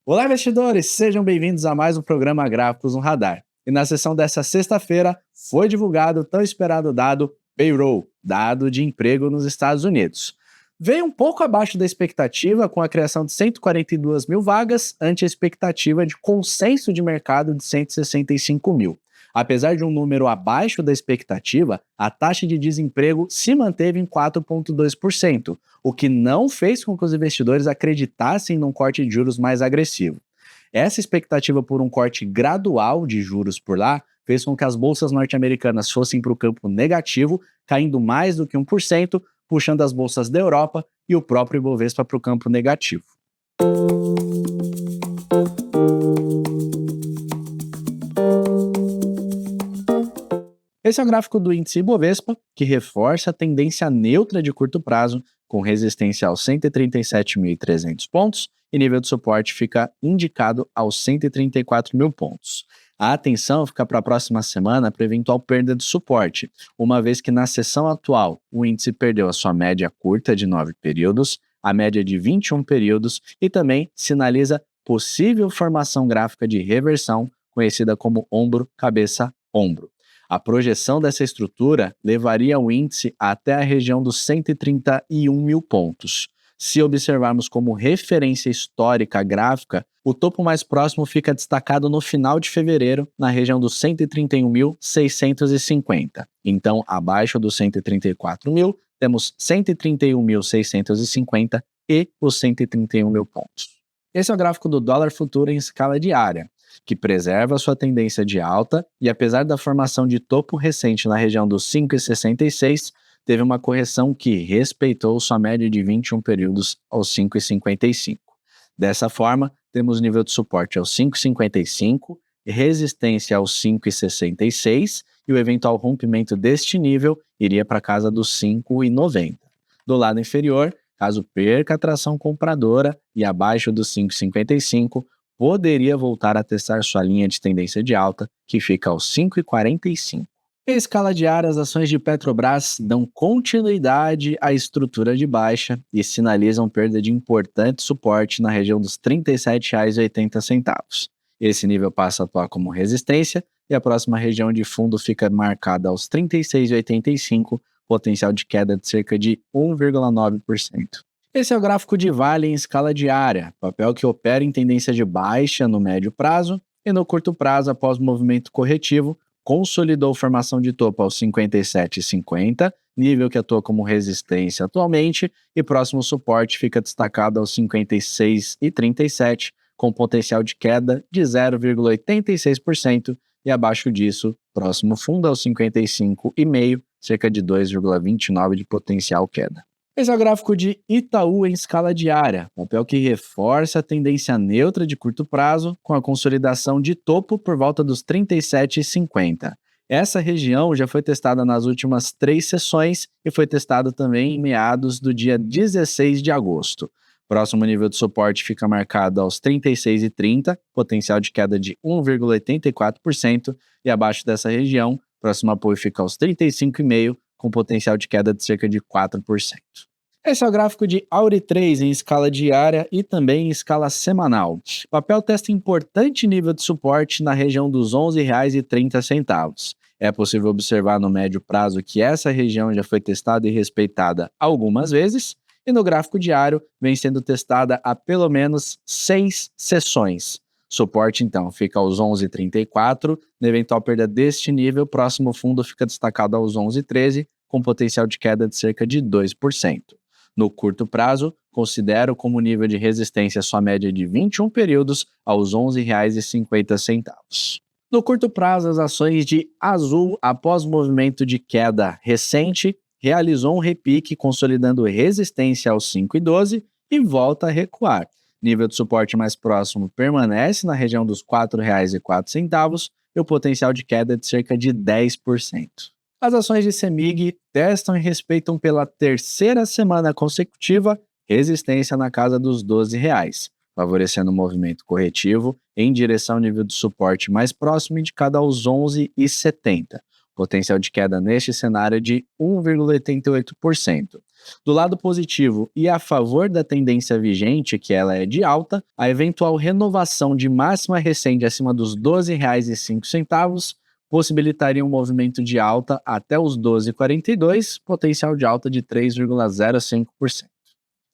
Olá, investidores! Sejam bem-vindos a mais um programa Gráficos no Radar. E na sessão dessa sexta-feira foi divulgado o tão esperado dado Payroll, dado de emprego nos Estados Unidos. Veio um pouco abaixo da expectativa, com a criação de 142 mil vagas, ante a expectativa de consenso de mercado de 165 mil. Apesar de um número abaixo da expectativa, a taxa de desemprego se manteve em 4,2%, o que não fez com que os investidores acreditassem num corte de juros mais agressivo. Essa expectativa por um corte gradual de juros por lá fez com que as bolsas norte-americanas fossem para o campo negativo, caindo mais do que 1%, puxando as bolsas da Europa e o próprio Ibovespa para o campo negativo. Esse é o gráfico do índice Ibovespa, que reforça a tendência neutra de curto prazo, com resistência aos 137.300 pontos e nível de suporte fica indicado aos 134 mil pontos. A atenção fica para a próxima semana para eventual perda de suporte, uma vez que na sessão atual o índice perdeu a sua média curta de 9 períodos, a média de 21 períodos e também sinaliza possível formação gráfica de reversão, conhecida como ombro-cabeça-ombro. A projeção dessa estrutura levaria o índice até a região dos 131 mil pontos. Se observarmos como referência histórica gráfica, o topo mais próximo fica destacado no final de fevereiro, na região dos 131.650. Então, abaixo dos 134 mil, temos 131.650 e os 131 mil pontos. Esse é o gráfico do dólar futuro em escala diária, que preserva sua tendência de alta e, apesar da formação de topo recente na região dos 5,66, teve uma correção que respeitou sua média de 21 períodos aos 5,55. Dessa forma, temos nível de suporte aos 5,55, resistência aos 5,66 e o eventual rompimento deste nível iria para a casa dos 5,90. Do lado inferior, caso perca a tração compradora e abaixo dos 5,55, poderia voltar a testar sua linha de tendência de alta, que fica aos 5,45. Em escala diária, as ações de Petrobras dão continuidade à estrutura de baixa e sinalizam perda de importante suporte na região dos R$ 37,80. Esse nível passa a atuar como resistência e a próxima região de fundo fica marcada aos R$ 36,85, potencial de queda de cerca de 1,9%. Esse é o gráfico de Vale em escala diária, papel que opera em tendência de baixa no médio prazo e no curto prazo, após o movimento corretivo, consolidou formação de topo aos 57,50, nível que atua como resistência atualmente, e próximo suporte fica destacado aos 56,37, com potencial de queda de 0,86%, e abaixo disso, próximo fundo aos 55,5, cerca de 2,29% de potencial queda. Esse é o gráfico de Itaú em escala diária, papel que reforça a tendência neutra de curto prazo, com a consolidação de topo por volta dos 37,50. Essa região já foi testada nas últimas 3 sessões e foi testada também em meados do dia 16 de agosto. Próximo nível de suporte fica marcado aos 36,30, potencial de queda de 1,84%, e abaixo dessa região, próximo apoio fica aos 35,5%, com potencial de queda de cerca de 4%. Esse é o gráfico de Auri 3 em escala diária e também em escala semanal. O papel testa importante nível de suporte na região dos R$ 11,30. É possível observar no médio prazo que essa região já foi testada e respeitada algumas vezes, e no gráfico diário vem sendo testada há pelo menos 6 sessões. Suporte, então, fica aos 11,34, na eventual perda deste nível, o próximo fundo fica destacado aos 11,13, com potencial de queda de cerca de 2%. No curto prazo, considero como nível de resistência sua média de 21 períodos aos R$ 11,50. No curto prazo, as ações de Azul, após movimento de queda recente, realizou um repique consolidando resistência aos 5,12 e volta a recuar. Nível de suporte mais próximo permanece na região dos R$ 4,04 e o potencial de queda é de cerca de 10%. As ações de CEMIG testam e respeitam pela terceira semana consecutiva resistência na casa dos R$ 12, favorecendo o movimento corretivo em direção ao nível de suporte mais próximo indicado aos 11,70. Potencial de queda neste cenário é de 1,88%. Do lado positivo e a favor da tendência vigente, que ela é de alta, a eventual renovação de máxima recente acima dos R$ 12,05 possibilitaria um movimento de alta até os 12,42, potencial de alta de 3,05%.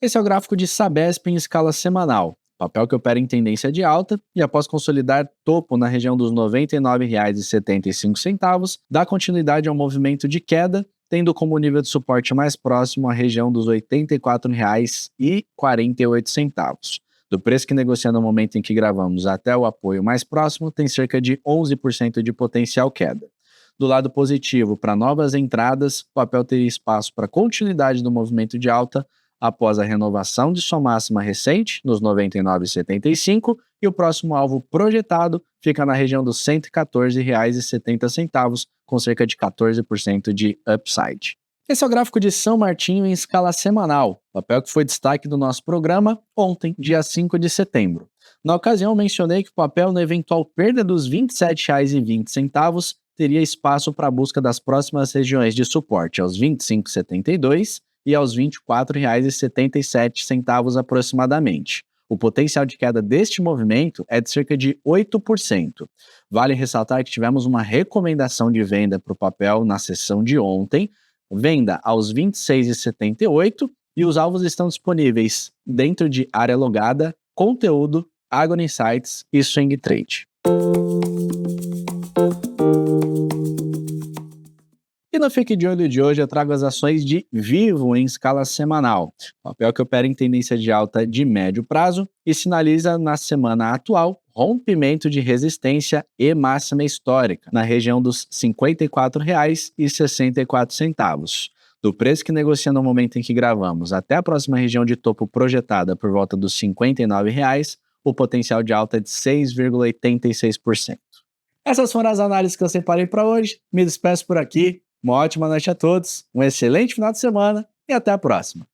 Esse é o gráfico de Sabesp em escala semanal, papel que opera em tendência de alta e após consolidar topo na região dos R$ 99,75, dá continuidade ao movimento de queda, tendo como nível de suporte mais próximo a região dos R$ 84,48. Do preço que negocia no momento em que gravamos até o apoio mais próximo, tem cerca de 11% de potencial queda. Do lado positivo, para novas entradas, o papel teria espaço para continuidade do movimento de alta após a renovação de sua máxima recente, nos R$ 99,75, e o próximo alvo projetado fica na região dos R$ 114,70, com cerca de 14% de upside. Esse é o gráfico de São Martinho em escala semanal, papel que foi destaque do nosso programa ontem, dia 5 de setembro. Na ocasião, mencionei que o papel, na eventual perda dos R$ 27,20, teria espaço para a busca das próximas regiões de suporte aos R$ 25,72 e aos R$ 24,77 aproximadamente. O potencial de queda deste movimento é de cerca de 8%. Vale ressaltar que tivemos uma recomendação de venda para o papel na sessão de ontem, venda aos R$ 26,78 e os alvos estão disponíveis dentro de área logada, conteúdo, Agora Insights e Swing Trade. E no Fique de Olho de hoje eu trago as ações de Vivo em escala semanal, papel que opera em tendência de alta de médio prazo e sinaliza na semana atual rompimento de resistência e máxima histórica na região dos R$ 54,64. Do preço que negocia no momento em que gravamos até a próxima região de topo projetada por volta dos R$ 59, o potencial de alta é de 6,86%. Essas foram as análises que eu separei para hoje. Me despeço por aqui. Uma ótima noite a todos, um excelente final de semana e até a próxima.